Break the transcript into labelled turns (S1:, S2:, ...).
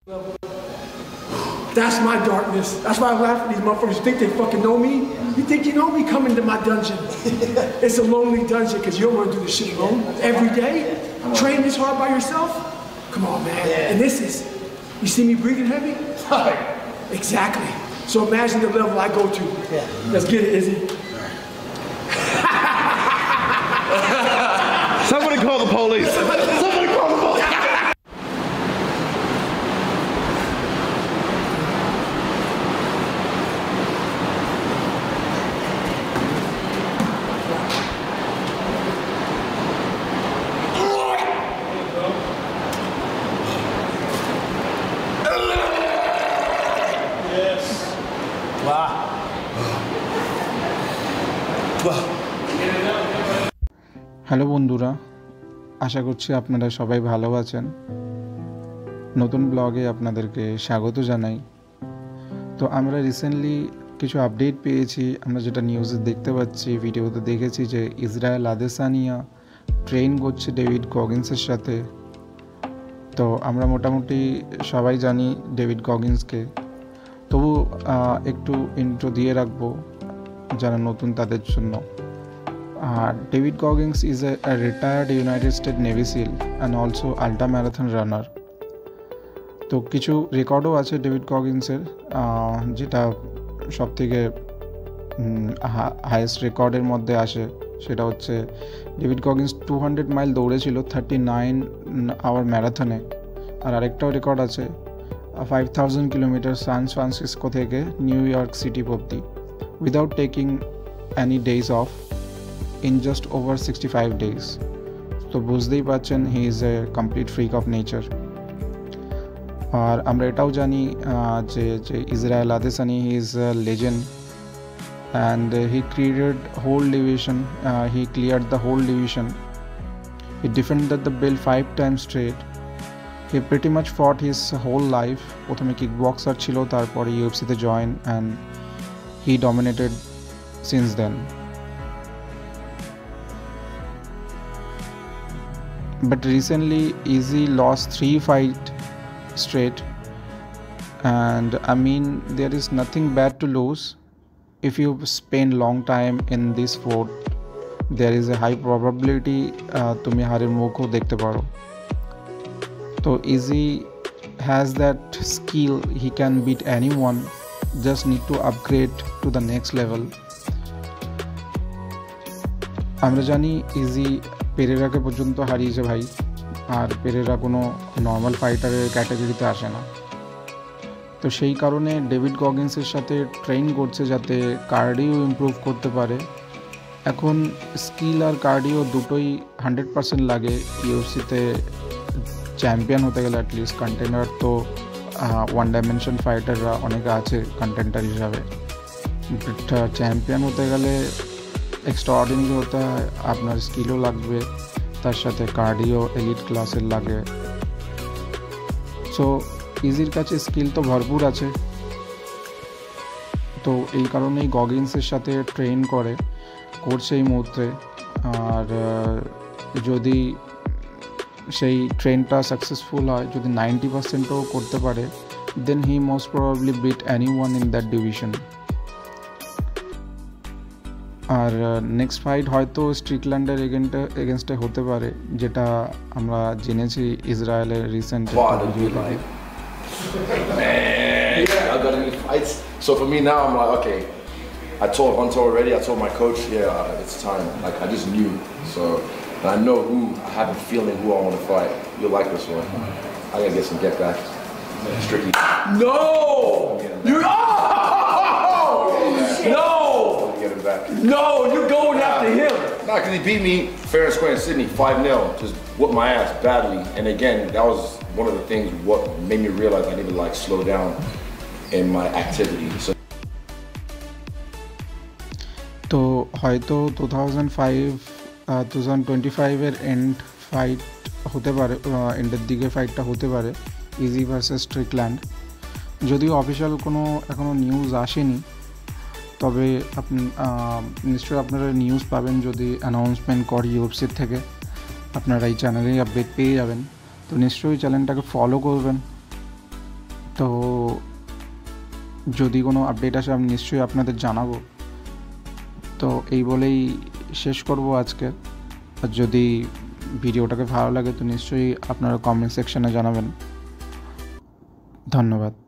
S1: That's my darkness. That's why I laugh at these motherfuckers. You think they fucking know me? You think you know me? Come into my dungeon. It's a lonely dungeon because you don't want to do this shit alone every day. Train this hard by yourself. Come on, man. And this is, you see me breathing heavy? Exactly. So imagine the level I go to. Let's get it, Izzy.
S2: Somebody call the police. Somebody call the police.
S3: Hello বন্ধুরা, আশা করছি আপনারা সবাই ভালো আছেন। নতুন ব্লগে আপনাদেরকে স্বাগত জানাই। তো আমরা রিসেন্টলি কিছু আপডেট পেয়েছি। আমরা যেটা নিউজে দেখতে পাচ্ছি, ভিডিওতে দেখেছি যে ইসরায়েল আদেসানিয়া ট্রেন করছে ডেভিড গগিন্সের সাথে। তো আমরা মোটামুটি সবাই জানি ডেভিড গগিন্সকে, তবু একটু ইন্ট্রো দিয়ে রাখবো যারা নতুন তাদের জন্য। David Goggins is a retired United States Navy SEAL and also ultra marathon runner. তো কিছু রেকর্ডও আছে ডেভিড গগিন্সের, যেটা সবথেকে হাইয়েস্ট রেকর্ডের মধ্যে আসে। সেটা হচ্ছে ডেভিড গগিন্স 200 মাইল দৌড়েছিল 39 আওয়ার ম্যারাথনে। আর আরেকটাও রেকর্ড আছে 5000 কিলোমিটার সান ফ্রান্সিসকো থেকে নিউ ইয়র্ক সিটি অবধি without taking any days of in just over 65 days. তো বুঝতেই পারছেন he is a complete freak of nature. আর আমরা এটাও জানি যে Israel আদেসানি he is a legend and he created whole division, he cleared the whole division. He defended the belt 5 times straight. He pretty much fought his whole life. প্রথমে kick boxer ছিল, তারপরে ইউএফসিতে join and he dominated since then. But recently Izzy lost 3 fights straight, and I mean there is nothing bad to lose. If you spend long time in this sport, there is a high probability তুমি হারের মুখও দেখতে পারো। তো Izzy has that skill, he can beat anyone, just need to upgrade to the next level. আমরা জানি Izzy পেরেরাকে পর্যন্ত হারিয়েছে ভাই, আর পেরেরা কোনো নর্মাল ফাইটারের ক্যাটাগরিতে আসে না। তো সেই কারণে ডেভিড গগিন্সের সাথে ট্রেন করছে যাতে কার্ডিও ইমপ্রুভ করতে পারে। এখন স্কিল আর কার্ডিও দুটোই 100% লাগে ইউএফসিতে চ্যাম্পিয়ন হতে গেলে। অ্যাটলিস্ট কন্টেন্ডার তো ওয়ান ডাইমেনশন ফাইটাররা অনেকে আছে কন্টেন্ডার হিসাবে, বাট চ্যাম্পিয়ন হতে গেলে এক্সট্রাঅর্ডিনারি হতে হয়, আপনার স্কিলও লাগবে, তার সাথে কার্ডিও এলিট ক্লাসের লাগে। সো ইজির কাছে স্কিল তো ভরপুর আছে, তো এই কারণেই গগিন্সের সাথে ট্রেন করছে এই মুহূর্তে। আর যদি সেই ট্রেনটা সাকসেসফুল হয়, যদি 90%ও করতে পারে, then he most probably beat anyone in that division. আর নেক্সট ফাইট হয়তো স্ট্রিকল্যান্ডের এগেনস্টে হতে পারে, যেটা আমরা জেনেছি ইসরায়েলের recent.
S4: I got any fights. So for me now, I'm like, okay. I told Hunter already. I told my coach, yeah, it's time. Like I just knew. So and I know who. I have a feeling who I want to fight. You'll like this one. I gotta get some get back. Strictly.
S1: No! You no!
S4: Get him back.
S1: No, you're going after him.
S4: No, because he beat me fair and square in Sydney, 5-0. Just whooped my ass badly. And again, that was one of the things what made me realize I need to like slow down in my activity. So
S3: তো হয়তো 2025 এর and fight হতে পারে, এন্ডের দিকে ফাইটটা হতে পারে easy versus Strickland. যদিও অফিসিয়াল কোনো এখনও নিউজ আসেনি, তবে নিশ্চয়ই আপনারা নিউজ পাবেন যদি অ্যানাউন্সমেন্ট করে ইউএফসির থেকে। আপনারা এই চ্যানেলেই আপডেট পেয়ে যাবেন, তো নিশ্চয়ই চ্যানেলটাকে ফলো করবেন। তো যদি কোনো আপডেট আসে আমি নিশ্চয়ই আপনাদের জানাবো। তো এই বলেই শেষ করব আজকে। আর যদি ভিডিওটাকে ভালো লাগে তো নিশ্চয়ই আপনারা কমেন্ট সেকশনে জানাবেন। ধন্যবাদ।